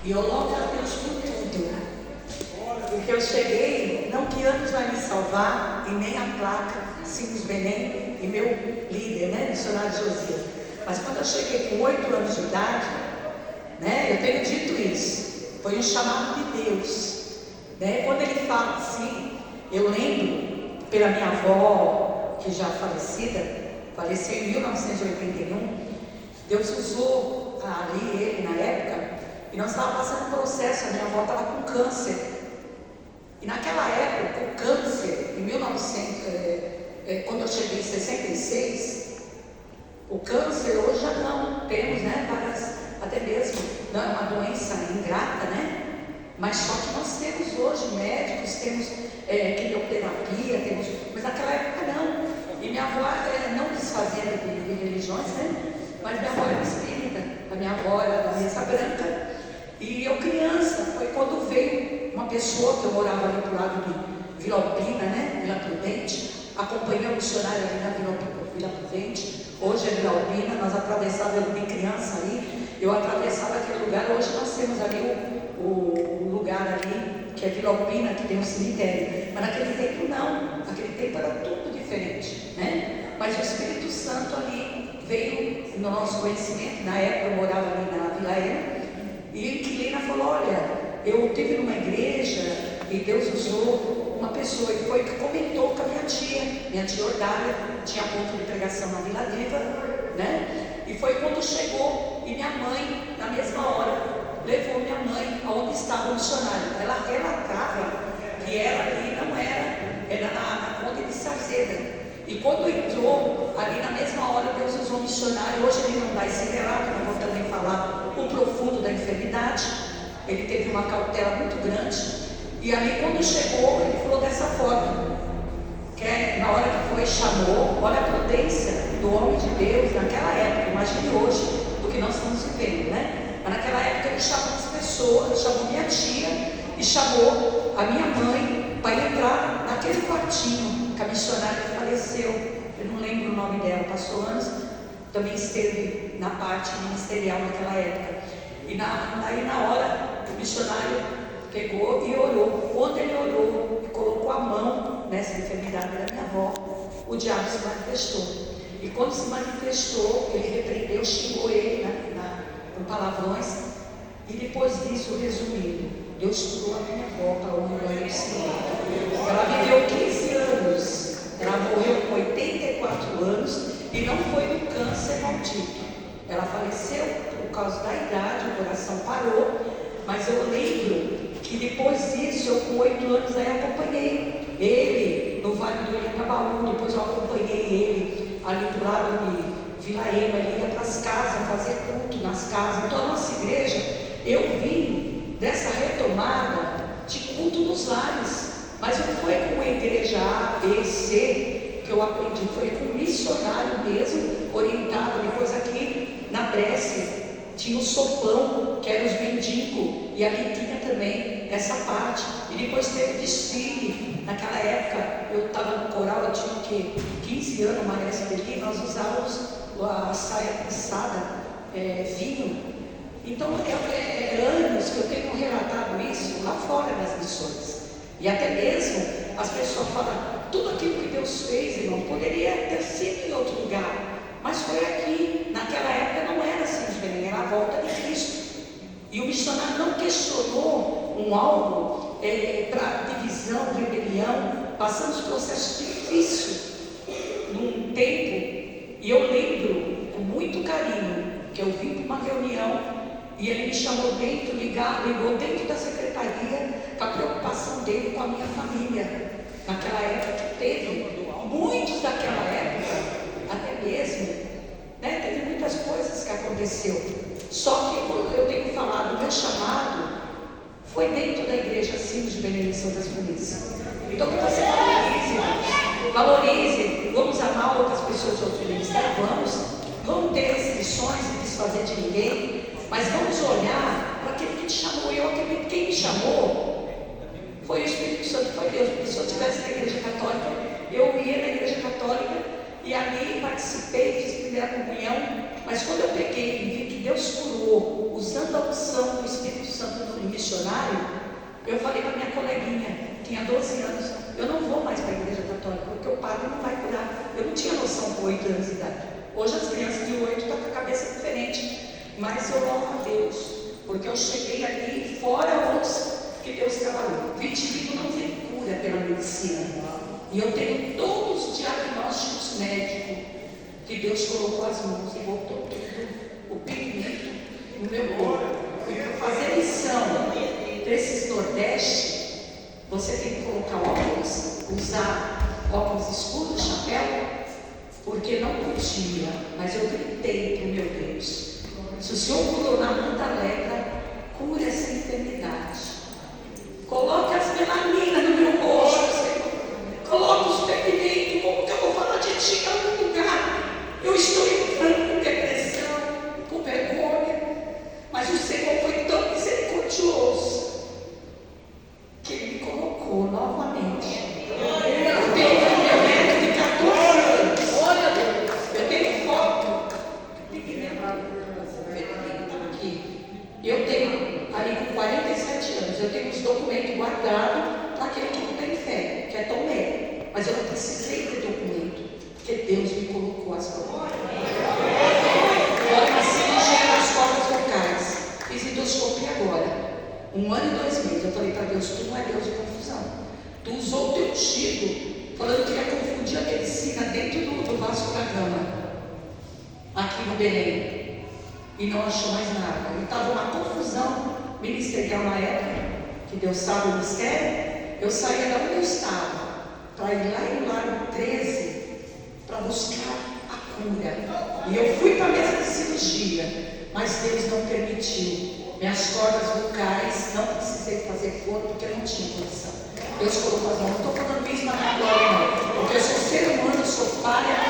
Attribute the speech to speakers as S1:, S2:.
S1: E eu louvo a Deus por tudo. Porque eu cheguei, não que anos vai me salvar, e nem a placa, Sims Benem, e meu líder, né, missionário Josias. Mas quando eu cheguei com 8 anos de idade, né, eu tenho dito isso, foi um chamado de Deus. Né? Quando ele fala assim, eu lembro pela minha avó, que já falecida, faleceu em 1981, Deus usou ali ele na época, e nós estávamos passando um processo, a minha avó estava com câncer. E naquela época, o câncer, em 1900, quando eu cheguei em 66, o câncer hoje já não temos, né, várias, até mesmo, não é uma doença ingrata, né? Mas só que nós temos hoje médicos, temos quimioterapia, mas naquela época não. E minha avó, não desfazendo de religiões, né? Mas minha avó era espírita, a minha avó era da mesa branca. E eu criança, foi quando veio uma pessoa que eu morava ali do lado de Vila Alpina, né? Vila Prudente, acompanhei o missionário ali na Vila Prudente. Hoje é Vila Alpina, nós atravessávamos de criança ali, eu atravessava aquele lugar. Hoje nós temos ali o lugar ali, que é Vila Alpina, que tem um cemitério. Mas naquele tempo não, naquele tempo era tudo diferente, né? Mas o Espírito Santo ali veio no nosso conhecimento. Na época eu morava ali na Vila Ema, e Quilina falou: olha, eu estive numa igreja e Deus usou uma pessoa, e foi que comentou com a minha tia Ordália, tinha ponto de pregação na Vila Viva, né? E foi quando chegou, e minha mãe, na mesma hora, levou minha mãe aonde estava o missionário. Ela relatava que ela ali não era na Conde de Sazeda. E quando entrou, ali na mesma hora, Deus usou um missionário. Hoje ele não dá esse relato, não vou também falar o profundo da enfermidade. Ele teve uma cautela muito grande. E ali quando chegou, ele falou dessa forma, que na hora que foi, chamou, olha a prudência do homem de Deus naquela época, imagine hoje, do que nós estamos vivendo, né? Mas naquela época ele chamou as pessoas, ele chamou minha tia e chamou a minha mãe para entrar naquele quartinho que a missionária que faleceu, eu não lembro o nome dela, passou anos, também esteve na parte ministerial naquela época. E aí na hora o missionário pegou e orou. Quando ele orou e colocou a mão nessa enfermidade da minha avó, o diabo se manifestou. E quando se manifestou, ele repreendeu, xingou ele com palavrões. E depois disso, resumindo, Deus curou a minha avó para o glória do Senhor. Ela viveu 15 anos, ela morreu com 84 anos e não foi do câncer maldito. Ela faleceu por causa da idade, o coração parou. Mas eu lembro que depois disso, eu com 8 anos aí acompanhei ele no Vale do Ilhacabaú. Depois eu acompanhei ele ali do lado de Vila Ema. Ele ia para as casas, fazer culto nas casas. Então a nossa igreja, eu vim dessa retomada de culto nos lares. Mas não foi com a igreja A, B, C que eu aprendi, foi com um missionário mesmo, orientado. Depois aqui na Brescia tinha o sopão, que era os mendigos, e ali tinha também essa parte. E depois teve desfile. Naquela época eu estava no coral, eu tinha o quê? 15 anos, Maria Sueli, nós usávamos a saia pisada, vinho. Então é anos que eu tenho relatado isso lá fora das missões. E até mesmo as pessoas falam, tudo aquilo que Deus fez, irmão, poderia ter sido em outro lugar. Mas foi aqui. Naquela época não era assim, era a volta de Cristo. E o missionário não questionou um algo para divisão, rebelião. Passamos processos difíceis num tempo. E eu lembro com muito carinho que eu vim para uma reunião e ele me chamou dentro, ligou dentro da secretaria com a preocupação dele com a minha família. Naquela época teve muitos daquela época, até mesmo, né, teve muitas coisas que aconteceu. Só que quando eu tenho falado, o meu chamado foi dentro da igreja Sims de Benedicção das Polícias. Então que você valorize, vamos amar outras pessoas de outros ministérios, vamos ter restrições e desfazer de ninguém, mas vamos olhar para aquele que te chamou. Eu acredito que quem me chamou foi o Espírito Santo, foi Deus. Porque se eu estivesse na igreja católica, eu ia na igreja católica e ali participei, fiz primeira comunhão. Mas quando eu peguei e vi que Deus curou, usando a unção do Espírito Santo Eu falei para minha coleguinha, tinha 12 anos, eu não vou mais para a igreja católica, porque o padre não vai curar. Eu não tinha noção com 8 anos de idade. Hoje as crianças de 8 estão com a cabeça diferente. Mas eu louvo a Deus, porque eu cheguei ali fora os que Deus trabalhou. Vitiligo não tem cura pela medicina. E eu tenho todos os diagnósticos médicos que Deus colocou as mãos e botou tudo, o pigmento no meu corpo. E para fazer missão desses Nordeste, você tem que colocar óculos, usar óculos escuros, chapéu, porque não podia, mas eu gritei para o meu Deus: se o Senhor curou na Monta Alegra, cura essa enfermidade. Coloque as melaninas no meu rosto, Senhor. Coloque os pigmentos. Como que eu vou falar de ti em algum lugar? Eu estou entrando com depressão, com vergonha. Mas o Senhor foi tão misericordioso que Ele me colocou novamente. Eu tenho um meu neto de 14 anos. Eu tenho foto. Eu tenho ali com 47 anos, eu tenho os documentos guardados para aquele que não tem fé, que é Tomé. Mas eu não precisei ter documento, porque Deus me colocou as palavras. Olha, uma cirurgia nas cordas vocais. Fiz endoscopia agora. 1 ano e 2 meses. Eu falei para Deus: tu não é Deus de confusão. Tu usou o teu ungido, falando que ia confundir a medicina dentro do Vasco da Gama, aqui no Belém. E não achou mais nada. E estava uma confusão ministerial na época, que Deus sabe o mistério. Eu saía da onde eu estava para ir lá no Lago 13 para buscar a cura. E eu fui para a mesa de cirurgia, mas Deus não permitiu. Minhas cordas vocais, não precisei fazer força porque eu não tinha condição. Deus colocou as mãos. Não estou falando isso para minha glória, não, porque eu sou ser humano, sou falha.